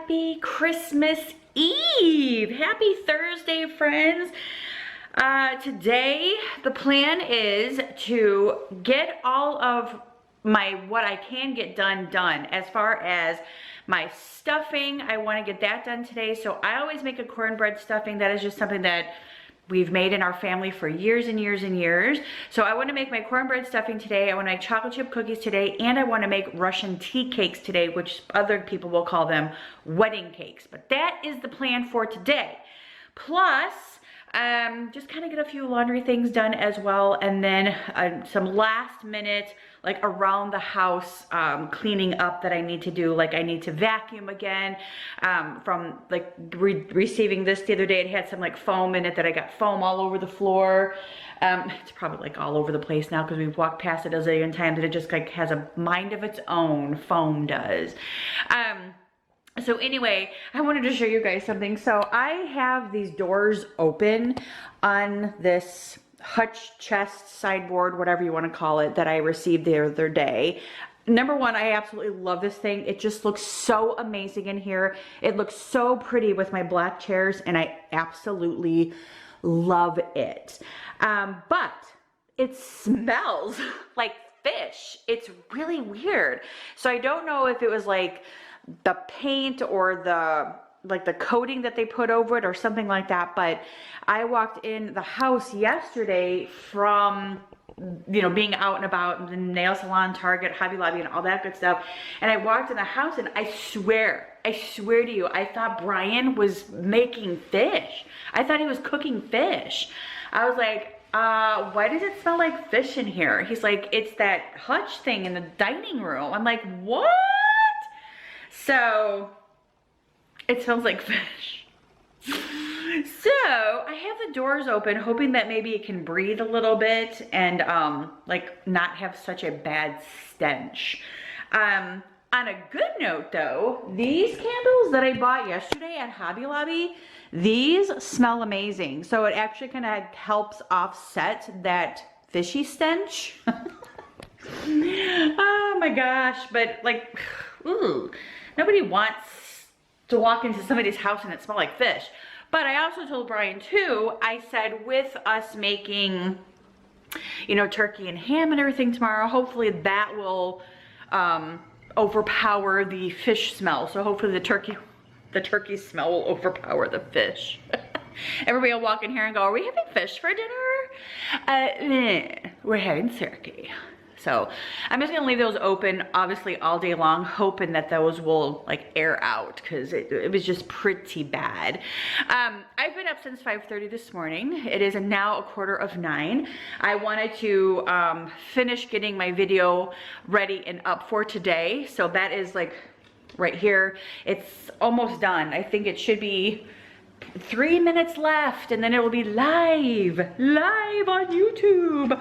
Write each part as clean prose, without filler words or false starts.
happy Christmas Eve. Happy Thursday, friends. Today, the plan is to get all of what I can get done as far as my stuffing. I want to get that done today. So I always make a cornbread stuffing. That is just something that we've made in our family for years and years and years. So I want to make my cornbread stuffing today. I want to make chocolate chip cookies today, and I want to make Russian tea cakes today, which other people will call them wedding cakes. But that is the plan for today. Plus, just kind of get a few laundry things done as well, and then some last minute, like around the house cleaning up that I need to do. Like I need to vacuum again from like receiving this the other day. It had some like foam in it that I got foam all over the floor. It's probably like all over the place now because we've walked past it a zillion times, and it just like has a mind of its own, foam does. So anyway, I wanted to show you guys something. So I have these doors open on this hutch chest sideboard, whatever you want to call it, that I received the other day. Number one, I absolutely love this thing. It just looks so amazing in here. It looks so pretty with my black chairs, and I absolutely love it. But it smells like fish. It's really weird. So I don't know if it was like the paint or the coating that they put over it or something like that, but I walked in the house yesterday from, you know, being out and about in the nail salon, Target, Hobby Lobby, and all that good stuff, and I walked in the house, and I swear to you, I thought Brian was making fish. I thought he was cooking fish. I was like, why does it smell like fish in here? He's like, it's that hutch thing in the dining room. I'm like, what? So it smells like fish. So I have the doors open, hoping that maybe it can breathe a little bit and like not have such a bad stench. On a good note though, these candles that I bought yesterday at Hobby Lobby, these smell amazing. So it actually kind of helps offset that fishy stench. Oh my gosh, but like, ooh, nobody wants to walk into somebody's house and it smell like fish. But I also told Brian too, I said with us making, you know, turkey and ham and everything tomorrow, hopefully that will overpower the fish smell. So hopefully the turkey smell will overpower the fish. Everybody will walk in here and go, are we having fish for dinner? We're having turkey. So I'm just gonna leave those open, obviously, all day long, hoping that those will like air out, because it was just pretty bad. I've been up since 5:30 this morning. It is now 8:45. I wanted to finish getting my video ready and up for today. So that is like right here. It's almost done. I think it should be 3 minutes left, and then it will be live on YouTube.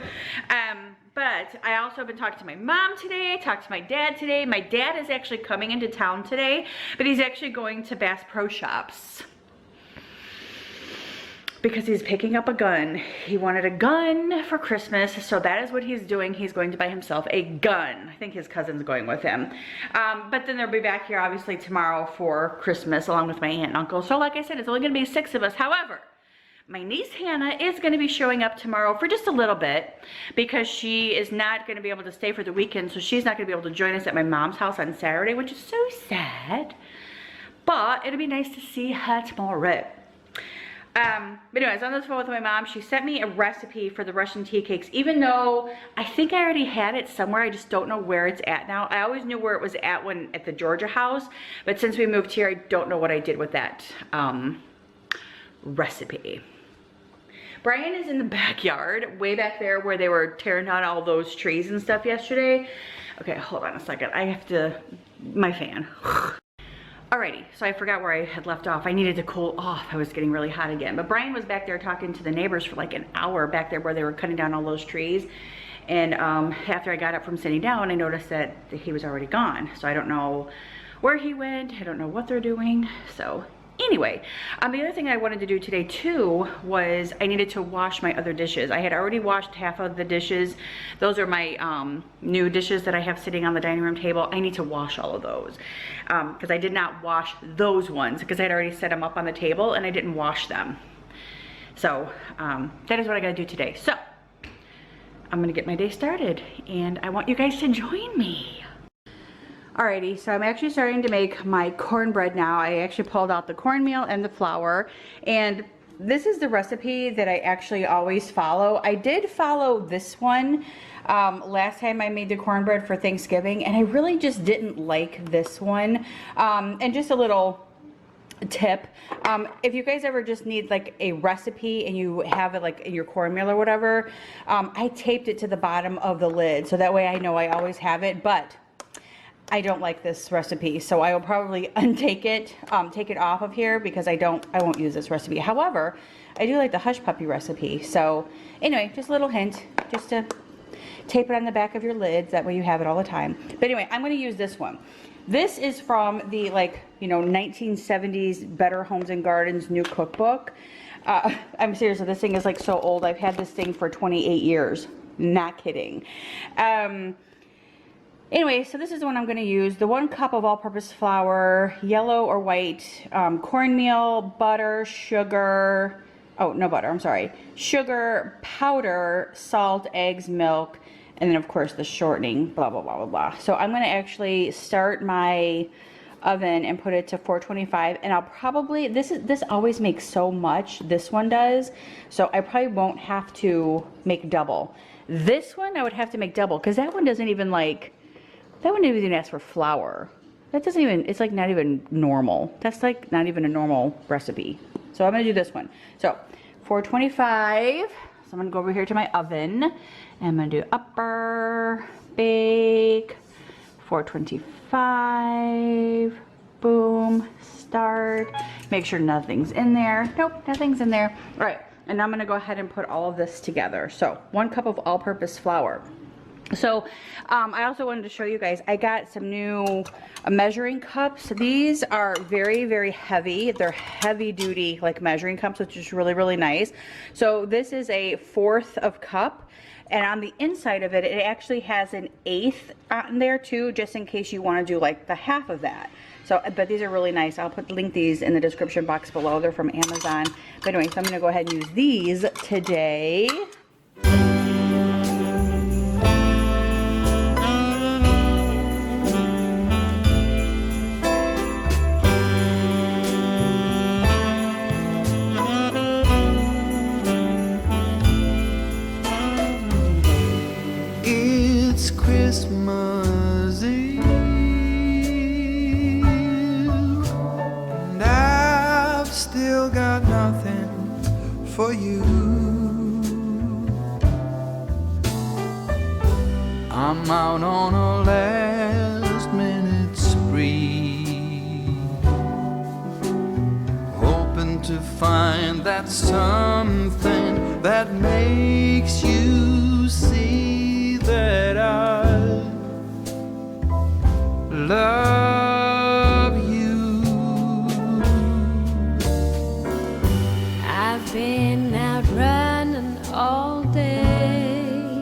But I also have been talking to my mom today, talked to my dad today. My dad is actually coming into town today, but he's actually going to Bass Pro Shops because he's picking up a gun. He wanted a gun for Christmas, so that is what he's doing. He's going to buy himself a gun. I think his cousin's going with him. But then they'll be back here obviously tomorrow for Christmas along with my aunt and uncle. So like I said, it's only gonna be 6 of us. However, my niece Hannah is going to be showing up tomorrow for just a little bit because she is not going to be able to stay for the weekend, so she's not going to be able to join us at my mom's house on Saturday, which is so sad. But it'll be nice to see her tomorrow. But anyways, on the phone with my mom, she sent me a recipe for the Russian tea cakes, even though I think I already had it somewhere. I just don't know where it's at now. I always knew where it was at when at the Georgia house, but since we moved here, I don't know what I did with that recipe. Brian is in the backyard, way back there where they were tearing down all those trees and stuff yesterday. Okay, hold on a second. I have to, my fan. Alrighty, so I forgot where I had left off. I needed to cool off. I was getting really hot again. But Brian was back there talking to the neighbors for like an hour back there where they were cutting down all those trees. And after I got up from sitting down, I noticed that he was already gone. So I don't know where he went. I don't know what they're doing. So Anyway, the other thing I wanted to do today too was I needed to wash my other dishes. I had already washed half of the dishes. Those are my new dishes that I have sitting on the dining room table. I need to wash all of those because I did not wash those ones because I had already set them up on the table and I didn't wash them. So that is what I gotta do today. So I'm gonna get my day started and I want you guys to join me. Alrighty, so I'm actually starting to make my cornbread now. I actually pulled out the cornmeal and the flour, and this is the recipe that I actually always follow. I did follow this one last time I made the cornbread for Thanksgiving, and I really just didn't like this one. And just a little tip, if you guys ever just need like a recipe and you have it like in your cornmeal or whatever, I taped it to the bottom of the lid so that way I know I always have it, but I don't like this recipe, so I will probably untake it, take it off of here because I won't use this recipe. However, I do like the hush puppy recipe. So anyway, just a little hint, just to tape it on the back of your lids. That way you have it all the time. But anyway, I'm going to use this one. This is from the 1970s Better Homes and Gardens new cookbook. I'm serious, this thing is like so old. I've had this thing for 28 years. Not kidding. Anyway, so this is the one I'm going to use. The 1 cup of all-purpose flour, yellow or white, cornmeal, butter, sugar, oh, no butter, I'm sorry, sugar, powder, salt, eggs, milk, and then of course the shortening, blah, blah, blah, blah, blah. So I'm going to actually start my oven and put it to 425, and I'll probably, this always makes so much, this one does, so I probably won't have to make double. This one I would have to make double, because that one doesn't even that one didn't even ask for flour. That doesn't even, it's like not even normal. That's like not even a normal recipe. So I'm gonna do this one. So 425, so I'm gonna go over here to my oven and I'm gonna do upper, bake, 425, boom, start. Make sure nothing's in there. Nope, nothing's in there. All right, and I'm gonna go ahead and put all of this together. So 1 cup of all-purpose flour. So I also wanted to show you guys, I got some new measuring cups. These are very, very heavy. They're heavy duty like measuring cups, which is really, really nice. So this is a 1/4 of cup, and on the inside of it, it actually has an 1/8 on there too, just in case you want to do like the half of that. So, but these are really nice. I'll link these in the description box below. They're from Amazon. But anyway, so I'm gonna go ahead and use these today. Christmas Eve, and I've still got nothing for you. I'm out on a last minute spree, hoping to find that something that makes you see that I love you. I've been out running all day,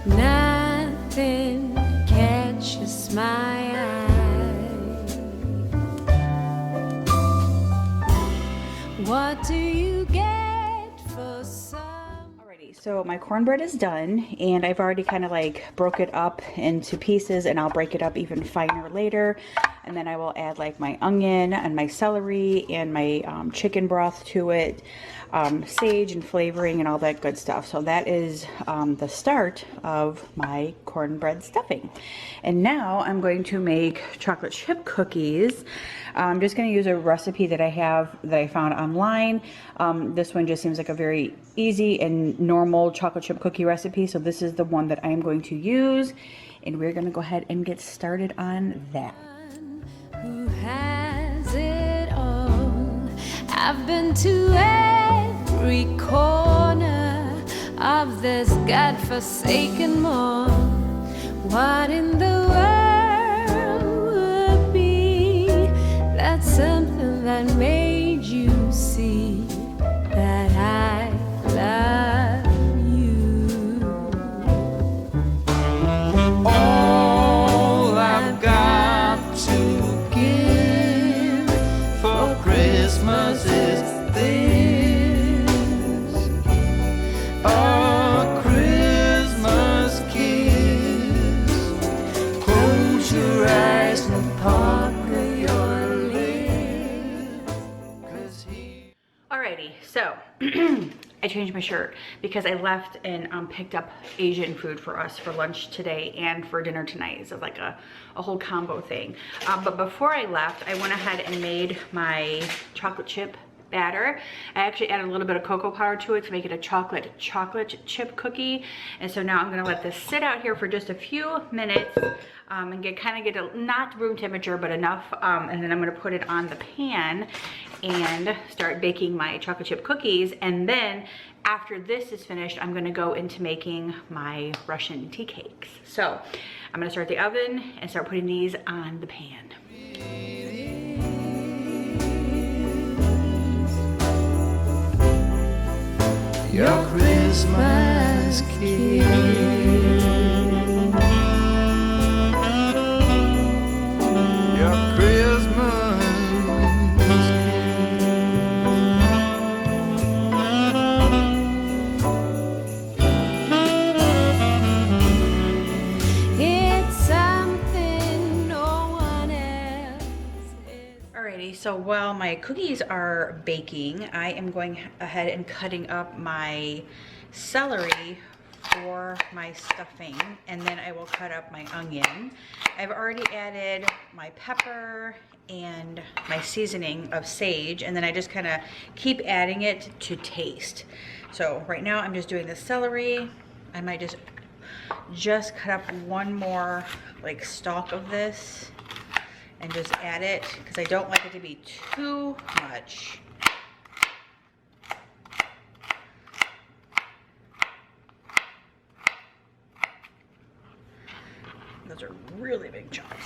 nothing catches my eye. What do you get for some? So my cornbread is done, and I've already kind of like broke it up into pieces, and I'll break it up even finer later. And then I will add like my onion and my celery and my chicken broth to it, sage and flavoring and all that good stuff. So that is the start of my cornbread stuffing. And now I'm going to make chocolate chip cookies. I'm just going to use a recipe that I found online. This one just seems like a very easy and normal chocolate chip cookie recipe. So this is the one that I'm going to use, and we're going to go ahead and get started on that. Who has it all? I've been to every corner of this godforsaken mall. What in the world would be something that made you see that I love you. All I've got to give for Christmas is this, a Christmas kiss. Close your eyes and pucker your lips, 'cause he... Alrighty, so I changed my shirt because I left and picked up Asian food for us for lunch today and for dinner tonight. So like a whole combo thing. But before I left, I went ahead and made my chocolate chip batter. I actually added a little bit of cocoa powder to it to make it a chocolate chip cookie. And so now I'm gonna let this sit out here for just a few minutes and get not room temperature, but enough. And then I'm gonna put it on the pan and start baking my chocolate chip cookies. And then after this is finished, I'm gonna go into making my Russian tea cakes. So I'm gonna start the oven and start putting these on the pan. Your Christmas kiss, your Christmas It's something no one else is. Alrighty, so while my cookies are baking, I am going ahead and cutting up my celery for my stuffing, and then I will cut up my onion. I've already added my pepper and my seasoning of sage, and then I just kind of keep adding it to taste. So right now I'm just doing the celery. I might just cut up one more like stalk of this and just add it because I don't like it to be too much. Those are really big chunks.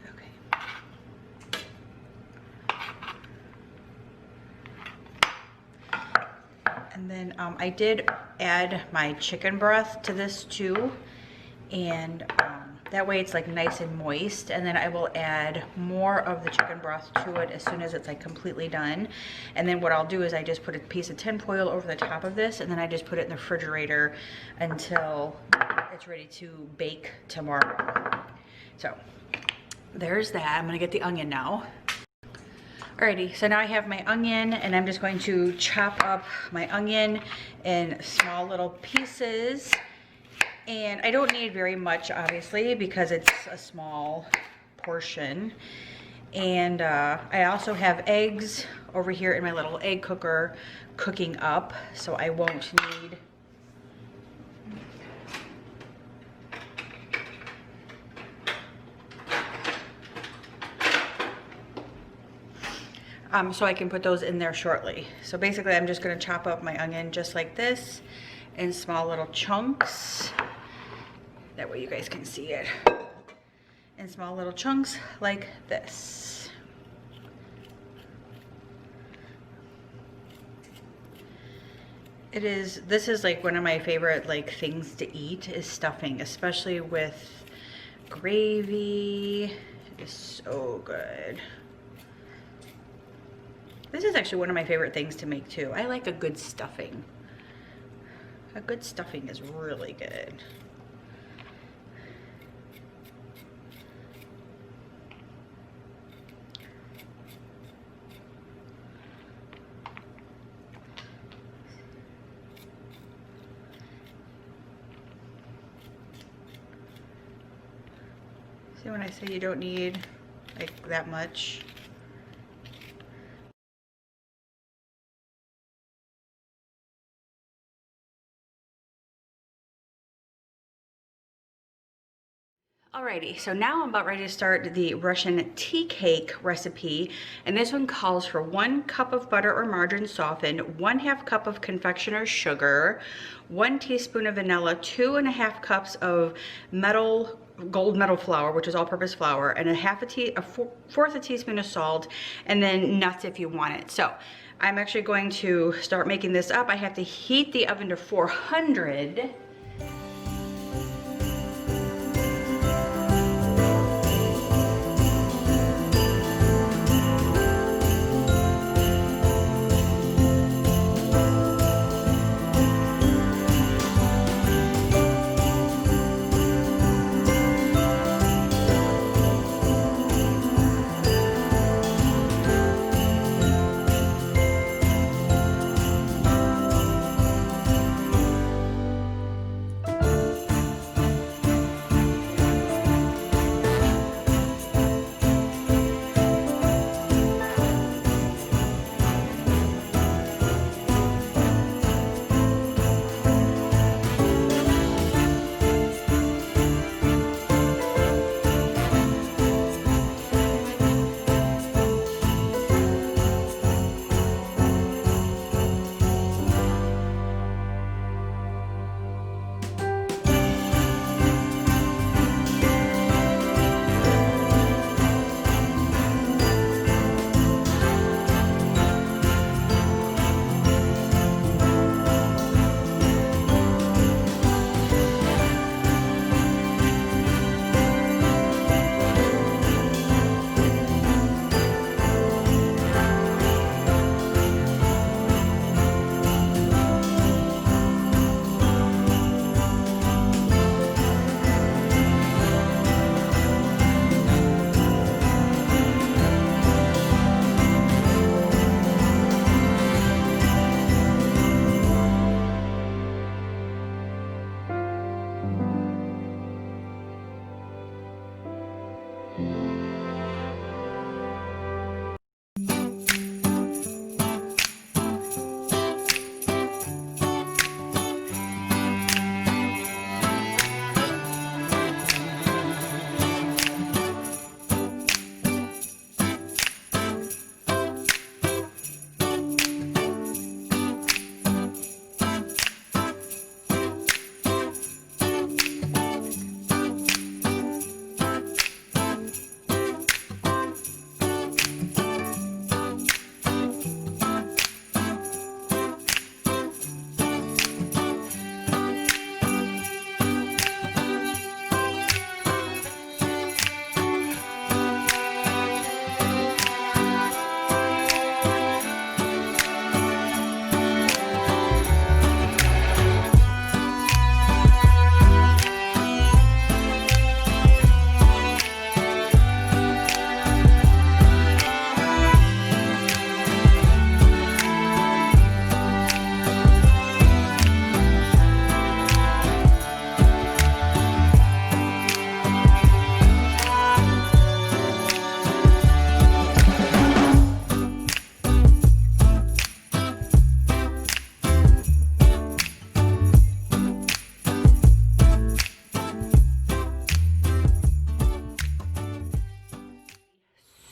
Okay. And then I did add my chicken broth to this too, and that way it's like nice and moist. And then I will add more of the chicken broth to it as soon as it's like completely done. And then what I'll do is I just put a piece of tin foil over the top of this, and then I just put it in the refrigerator until it's ready to bake tomorrow. So there's that. I'm gonna get the onion now. Alrighty, so now I have my onion, and I'm just going to chop up my onion in small little pieces. And I don't need very much, obviously, because it's a small portion. And I also have eggs over here in my little egg cooker cooking up, so I won't need so I can put those in there shortly. So basically I'm just gonna chop up my onion just like this in small little chunks. That way you guys can see it. In small little chunks like this. This is like one of my favorite like things to eat is stuffing, especially with gravy. It is so good. This is actually one of my favorite things to make too. I like a good stuffing. A good stuffing is really good. See when I say you don't need like that much? Alrighty, so now I'm about ready to start the Russian tea cake recipe, and this one calls for 1 cup of butter or margarine softened, 1/2 cup of confectioner's sugar, 1 teaspoon of vanilla, 2.5 cups of metal gold medal flour, which is all-purpose flour, and a fourth a teaspoon of salt, and then nuts if you want it. So I'm actually going to start making this up. I have to heat the oven to 400.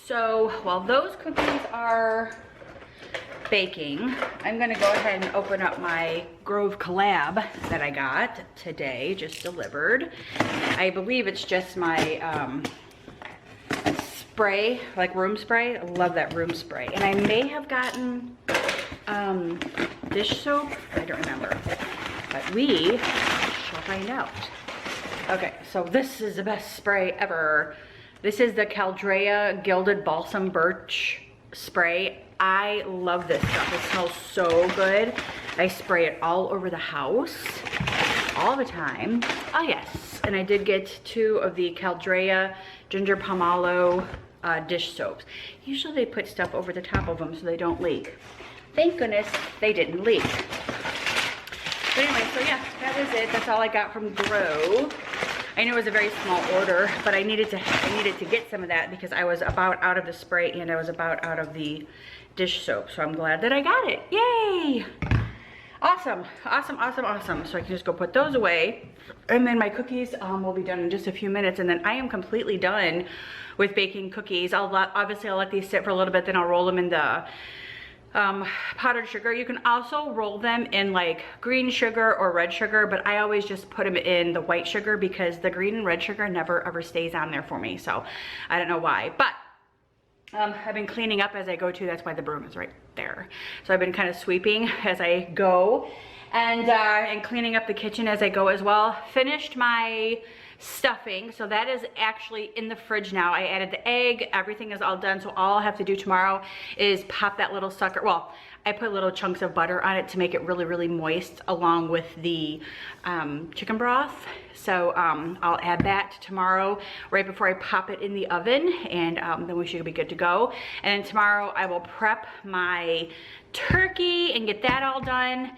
So while those cookies are baking, I'm gonna go ahead and open up my Grove collab that I got today, just delivered. I believe it's just my spray, like room spray. I love that room spray. And I may have gotten dish soap, I don't remember, but we shall find out. Okay, so this is the best spray ever. This is the Caldrea Gilded Balsam Birch Spray. I love this stuff. It smells so good. I spray it all over the house, all the time. Oh yes, and I did get 2 of the Caldrea Ginger Pomalo dish soaps. Usually they put stuff over the top of them so they don't leak. Thank goodness they didn't leak. But anyway, so yeah, that was it. That's all I got from Grove. I know it was a very small order, but I needed to get some of that because I was about out of the spray and I was about out of the dish soap. So I'm glad that I got it. Yay! Awesome, awesome, awesome, awesome. So I can just go put those away. And then my cookies will be done in just a few minutes. And then I am completely done with baking cookies. Obviously I'll let these sit for a little bit, then I'll roll them in the powdered sugar. You can also roll them in like green sugar or red sugar, but I always just put them in the white sugar because the green and red sugar never ever stays on there for me. So I don't know why, but I've been cleaning up as I go too. That's why the broom is right there. So I've been kind of sweeping as I go and cleaning up the kitchen as I go as well. Finished my stuffing, so that is actually in the fridge now. I added the egg, everything is all done, so all I'll have to do tomorrow is pop that little sucker. Well, I put little chunks of butter on it to make it really, really moist along with the chicken broth. So I'll add that tomorrow right before I pop it in the oven, and then we should be good to go. And tomorrow I will prep my turkey and get that all done.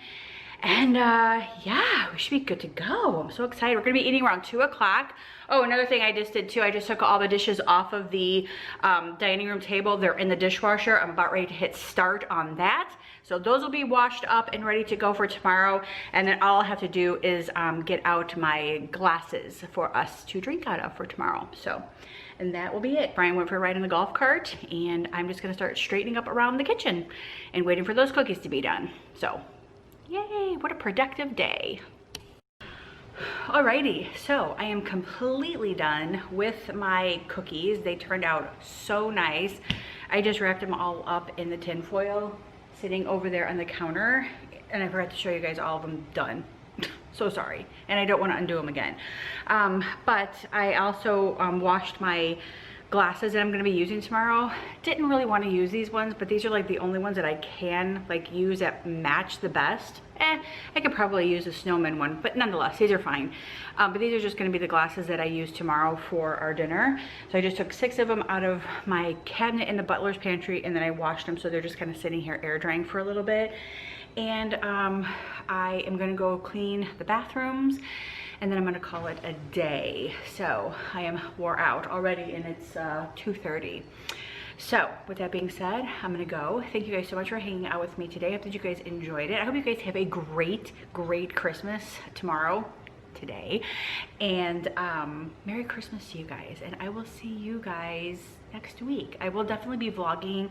And yeah, we should be good to go. I'm so excited. We're gonna be eating around 2 o'clock. Oh, another thing I just did too, I just took all the dishes off of the dining room table. They're in the dishwasher. I'm about ready to hit start on that. So those will be washed up and ready to go for tomorrow. And then all I'll have to do is get out my glasses for us to drink out of for tomorrow. So, and that will be it. Brian went for a ride in the golf cart, and I'm just gonna start straightening up around the kitchen and waiting for those cookies to be done. So, yay, what a productive day. Alrighty, so I am completely done with my cookies. They turned out so nice. I just wrapped them all up in the tin foil sitting over there on the counter, and I forgot to show you guys all of them done. So sorry, and I don't want to undo them again. But I also washed my glasses that I'm going to be using tomorrow. Didn't really want to use these ones, but these are like the only ones that I can like use that match the best. I could probably use a snowman one, but nonetheless, these are fine. But these are just going to be the glasses that I use tomorrow for our dinner. So I just took 6 of them out of my cabinet in the butler's pantry, and then I washed them, so they're just kind of sitting here air drying for a little bit. And I am going to go clean the bathrooms, and then I'm gonna call it a day. So I am wore out already, and it's 2:30. So with that being said, I'm gonna go. Thank you guys so much for hanging out with me today. I hope that you guys enjoyed it. I hope you guys have a great, great Christmas today. And Merry Christmas to you guys. And I will see you guys next week. I will definitely be vlogging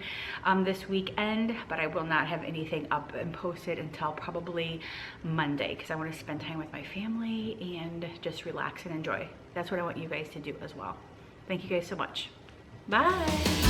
this weekend, but I will not have anything up and posted until probably Monday, because I want to spend time with my family and just relax and enjoy. That's what I want you guys to do as well. Thank you guys so much. Bye.